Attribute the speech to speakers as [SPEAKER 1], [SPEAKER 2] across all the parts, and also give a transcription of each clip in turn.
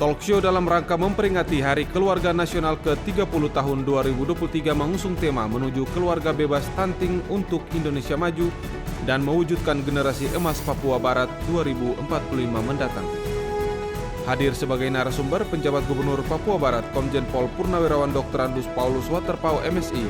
[SPEAKER 1] Talkshow dalam rangka memperingati Hari Keluarga Nasional ke-30 tahun 2023 mengusung tema menuju keluarga bebas stunting untuk Indonesia Maju dan mewujudkan generasi emas Papua Barat 2045 mendatang. Hadir sebagai narasumber penjabat Gubernur Papua Barat Komjen Pol Purnawirawan Dr. Andus Paulus Waterpau MSI,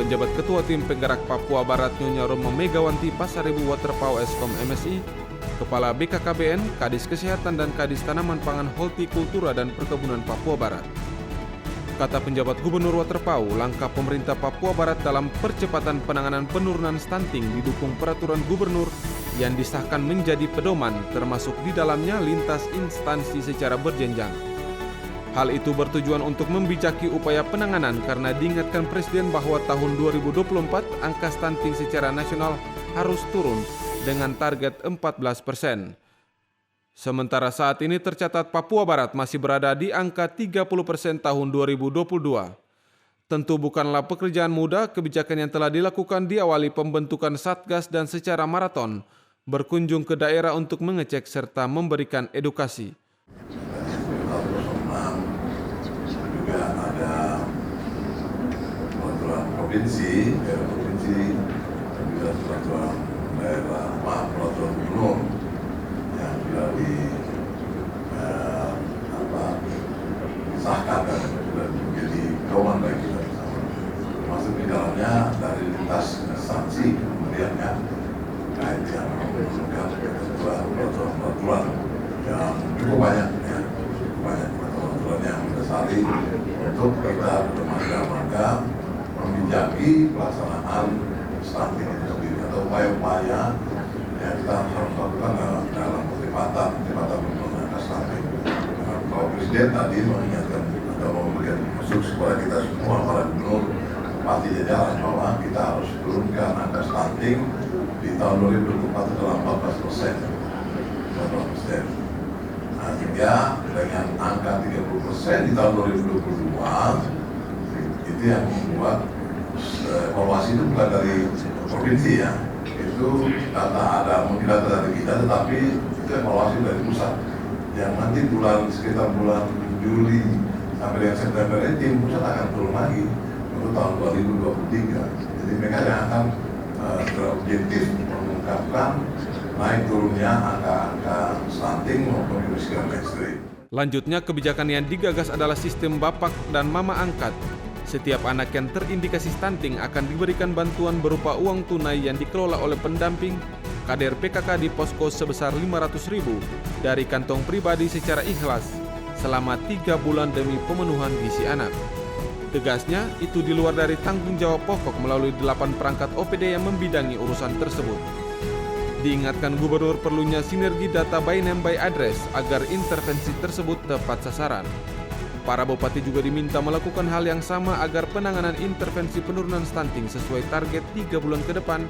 [SPEAKER 1] penjabat Ketua Tim Penggerak Papua Barat Nyonya Romo Megawanti Pasaribu Waterpau Eskom MSI, Kepala BKKBN, Kadis Kesehatan dan Kadis Tanaman Pangan Hortikultura dan Perkebunan Papua Barat. Kata penjabat Gubernur Waterpau, langkah pemerintah Papua Barat dalam percepatan penanganan penurunan stunting didukung peraturan gubernur yang disahkan menjadi pedoman, termasuk di dalamnya lintas instansi secara berjenjang. Hal itu bertujuan untuk membijaki upaya penanganan karena diingatkan Presiden bahwa tahun 2024 angka stunting secara nasional harus turun dengan target 14%. Sementara saat ini tercatat Papua Barat masih berada di angka 30% tahun 2022. Tentu bukanlah pekerjaan mudah, kebijakan yang telah dilakukan diawali pembentukan Satgas dan secara maraton berkunjung ke daerah untuk mengecek serta memberikan edukasi.
[SPEAKER 2] Juga ada peraturan provinsi, dan juga peraturan daerah, peraturan gubernur yang sudah disahkan dan sudah menjadi pedoman bagi kita bersama. Termasuk di dalamnya dari lintas instansi, kemudian kait yang menunjukkan peraturan yang cukup banyak, peraturan yang mendasari untuk kita bermangga-mangga membijaki pelaksanaan stunting itu sendiri atau upaya-upaya yang kita harus lakukan dalam percepatan penurunan stunting. Pak Presiden tadi mengingatkan atau memberikan instruksi kepada kita semua para gubernur pasti jajaran bahwa kita harus turunkan angka stunting di tahun 2024 dalam 14%. Nah, sehingga dengan angka 30% di tahun 2022 itu yang membuat evaluasi itu bukan dari provinsi ya, itu mungkin data dari kita, tetapi itu evaluasi dari pusat yang nanti sekitar bulan Juli sampai dengan September ini tim pusat akan turun lagi untuk tahun 2023. Jadi mereka yang akan berobjektif mengungkapkan naik turunnya angka-angka stunting maupun kemiskinan ekstrim.
[SPEAKER 1] Lanjutnya, kebijakan yang digagas adalah sistem bapak dan mama angkat. Setiap anak yang terindikasi stunting akan diberikan bantuan berupa uang tunai yang dikelola oleh pendamping kader PKK di posko sebesar 500.000 dari kantong pribadi secara ikhlas selama 3 bulan demi pemenuhan gizi anak. Tegasnya, itu di luar dari tanggung jawab pokok melalui 8 perangkat OPD yang membidangi urusan tersebut. Diingatkan Gubernur perlunya sinergi data by name by address agar intervensi tersebut tepat sasaran. Para bupati juga diminta melakukan hal yang sama agar penanganan intervensi penurunan stunting sesuai target 3 bulan ke depan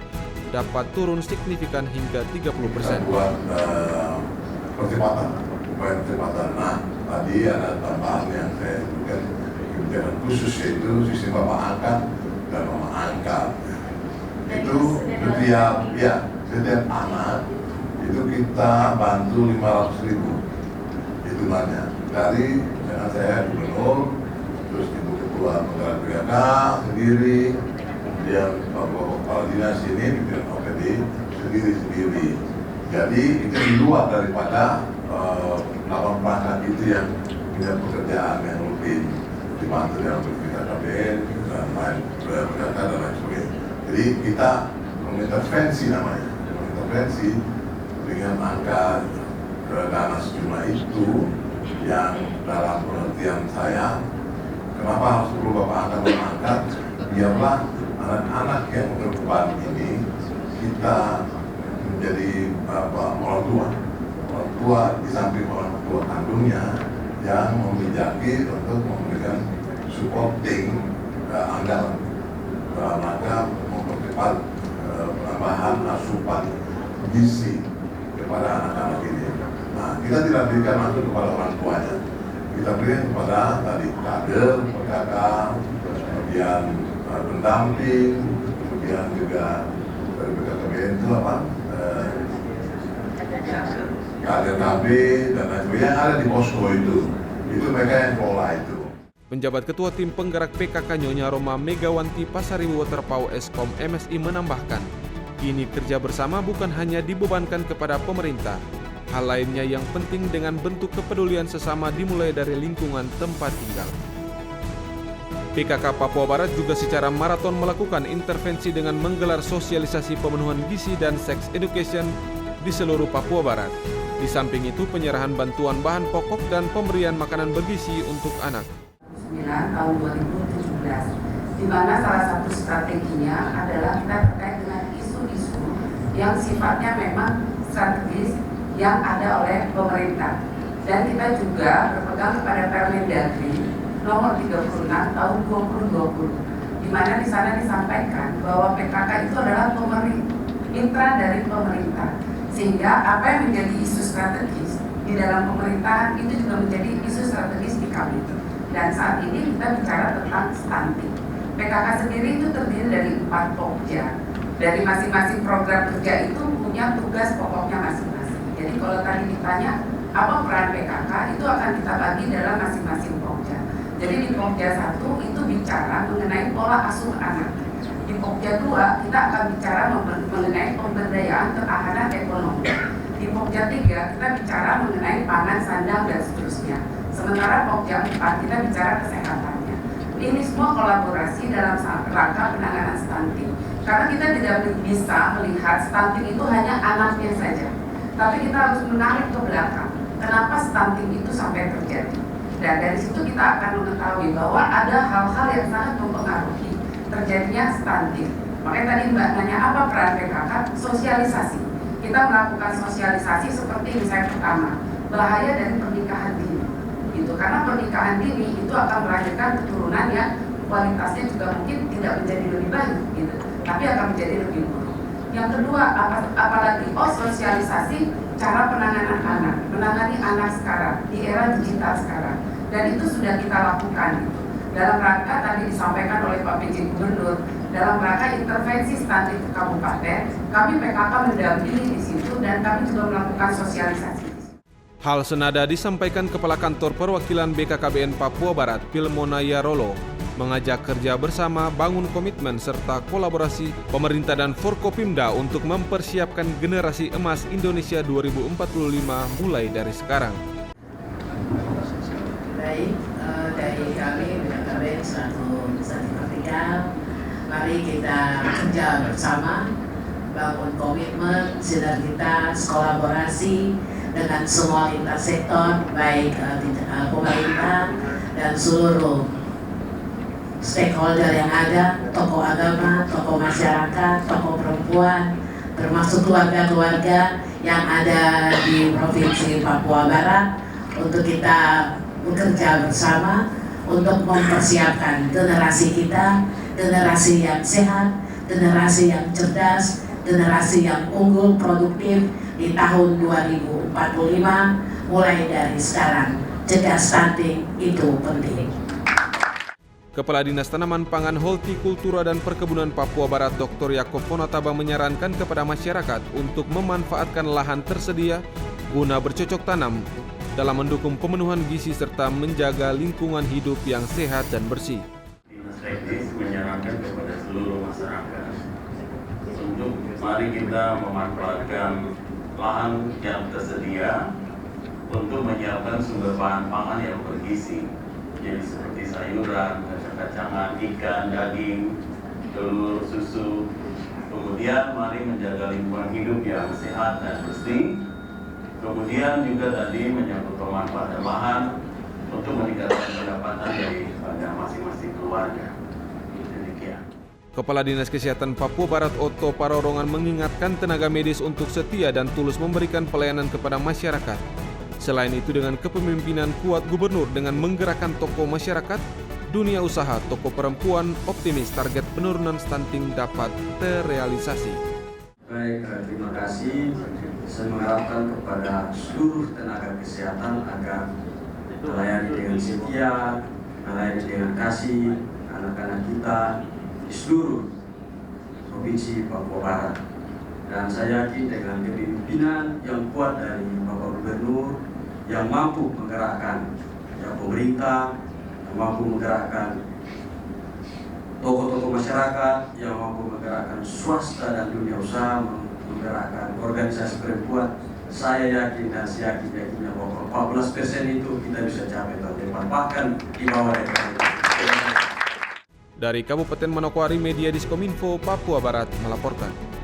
[SPEAKER 1] dapat turun signifikan hingga 30%.
[SPEAKER 2] Kita buat percepatan. Nah, tadi ada tambahan yang saya sebutkan kebijakan khusus, yaitu sistem bapak angkat dan mama angkat. Itu setiap anak itu kita bantu 500.000 hitungannya dari saya gubernur, terus ibu ketua penggerak PKK sendiri, kemudian bapak kepala dinas ini pimpinan OPD sendiri. Jadi itu di luar daripada 8 perangkat itu yang punya pekerjaan yang rutin dibantu dalam BKKBN dan lain sebagainya. Jadi kita mengintervensi dengan angka dana sejumlah itu yang dalam pengertian saya, kenapa harus perlu bapak angkat dan angkat? Biarlah anak-anak yang berbeban ini kita menjadi orang tua di samping orang tua kandungnya yang membijaki untuk memberikan supporting anggaran dalam rangka mempercepat penambahan asupan gizi kepada anak-anak ini. Nah, kita tidak berikan langsung kepada orang tuanya, kita berikan kepada tadi kader, PKK, kemudian pendamping, kemudian juga dari BKKBN itu kader KB dan lain sebagainya yang ada di posko itu. Itu mereka yang kelola itu.
[SPEAKER 1] Penjabat Ketua Tim Penggerak PKK Nyonya Roma Megawanti Pasaribu Waterpau Eskom MSI menambahkan, kini kerja bersama bukan hanya dibebankan kepada pemerintah. Hal lainnya yang penting dengan bentuk kepedulian sesama dimulai dari lingkungan tempat tinggal. PKK Papua Barat juga secara maraton melakukan intervensi dengan menggelar sosialisasi pemenuhan gizi dan sex education di seluruh Papua Barat. Di samping itu penyerahan bantuan bahan pokok dan pemberian makanan bergizi untuk anak.
[SPEAKER 3] Tahun 2017, di mana salah satu strateginya adalah kita terkait dengan isu-isu yang sifatnya memang strategis yang ada oleh pemerintah. Dan kita juga berpegang kepada Permendagri nomor 36 tahun 2020, di mana di sana disampaikan bahwa PKK itu adalah mitra dari pemerintah, sehingga apa yang menjadi isu strategis di dalam pemerintahan itu juga menjadi isu strategis di kami. Dan saat ini kita bicara tentang stunting. PKK sendiri itu terdiri dari 4 pokja. Dari masing-masing program kerja itu punya tugas pokoknya masing-masing. Jadi kalau tadi ditanya apa peran PKK, itu akan kita bagi dalam masing-masing pokja. Jadi di pokja 1 itu bicara mengenai pola asuh anak. Di pokja 2 kita akan bicara mengenai pemberdayaan ketahanan ekonomi. Di pokja 3 kita bicara mengenai pangan, sandang, dan seterusnya. Sementara pokja 4 kita bicara kesehatannya. Ini semua kolaborasi dalam rangka penanganan stunting. Karena kita tidak bisa melihat stunting itu hanya anaknya saja, tapi kita harus menarik ke belakang. Kenapa stunting itu sampai terjadi? Dan dari situ kita akan mengetahui bahwa ada hal-hal yang sangat mempengaruhi terjadinya stunting. Makanya tadi Mbak nanya apa peran PKK? Sosialisasi. Kita melakukan sosialisasi seperti misalnya pertama, bahaya dari pernikahan dini. Gitu. Karena pernikahan dini itu akan melahirkan keturunan yang kualitasnya juga mungkin tidak menjadi lebih baik, gitu, tapi akan menjadi lebih buruk. Yang kedua, apalagi sosialisasi cara penanganan anak, menangani anak sekarang di era digital sekarang, dan itu sudah kita lakukan. Gitu. Dalam rangka tadi disampaikan oleh Pak PJ Gubernur, dalam rangka intervensi stunting ke kabupaten, kami PKK mendampingi di situ dan kami juga melakukan sosialisasi.
[SPEAKER 1] Hal senada disampaikan Kepala Kantor Perwakilan BKKBN Papua Barat, Pilmona Yarolo, mengajak kerja bersama, bangun komitmen, serta kolaborasi pemerintah dan Forkopimda untuk mempersiapkan generasi emas Indonesia 2045 mulai dari sekarang.
[SPEAKER 4] Baik, dari kami BKKBN selaku instansi vertikal, mari kita kerja bersama, bangun komitmen, sinergitas, kolaborasi dengan semua lintas sektor, baik pemerintah dan seluruh stakeholder yang ada, tokoh agama, tokoh masyarakat, tokoh perempuan, termasuk keluarga-keluarga yang ada di Provinsi Papua Barat, untuk kita bekerja bersama untuk mempersiapkan generasi kita, generasi yang sehat, generasi yang cerdas, generasi yang unggul, produktif di tahun 2045, mulai dari sekarang. Cegah stunting itu penting.
[SPEAKER 1] Kepala Dinas Tanaman Pangan, Hortikultura dan Perkebunan Papua Barat, Dr. Yaakob Ponataba menyarankan kepada masyarakat untuk memanfaatkan lahan tersedia guna bercocok tanam dalam mendukung pemenuhan gizi serta menjaga lingkungan hidup yang sehat dan bersih.
[SPEAKER 5] Dinas Teknis menyarankan kepada seluruh masyarakat untuk mari kita memanfaatkan lahan yang tersedia untuk menyiapkan sumber bahan pangan yang bergizi. Jadi seperti sayuran, kacang-kacangan, ikan, daging, telur, susu. Kemudian mari menjaga lingkungan hidup yang sehat dan bersih. Kemudian juga tadi menyangkut pemanfaatan lahan untuk meningkatkan pendapatan dari masing-masing keluarga. Demikian.
[SPEAKER 1] Kepala Dinas Kesehatan Papua Barat Otto Parorongan mengingatkan tenaga medis untuk setia dan tulus memberikan pelayanan kepada masyarakat. Selain itu dengan kepemimpinan kuat Gubernur dengan menggerakkan tokoh masyarakat, dunia usaha, tokoh perempuan, optimis target penurunan stunting dapat terrealisasi.
[SPEAKER 6] Baik, terima kasih. Saya mengharapkan kepada seluruh tenaga kesehatan agar melayani dengan setia, melayani dengan kasih anak-anak kita di seluruh Provinsi Papua Barat. Dan saya yakin dengan kepemimpinan yang kuat dari Bapak Gubernur yang mampu menggerakkan, yang pemerintah, yang mampu menggerakkan tokoh-tokoh masyarakat, yang mampu menggerakkan swasta dan dunia usaha, menggerakkan organisasi perempuan. Saya yakin dan saya yakinnya bahwa 14% itu kita bisa capai tahun depan, bahkan di bawah itu.
[SPEAKER 1] Dari Kabupaten Manokwari, Media Diskominfo, Papua Barat melaporkan.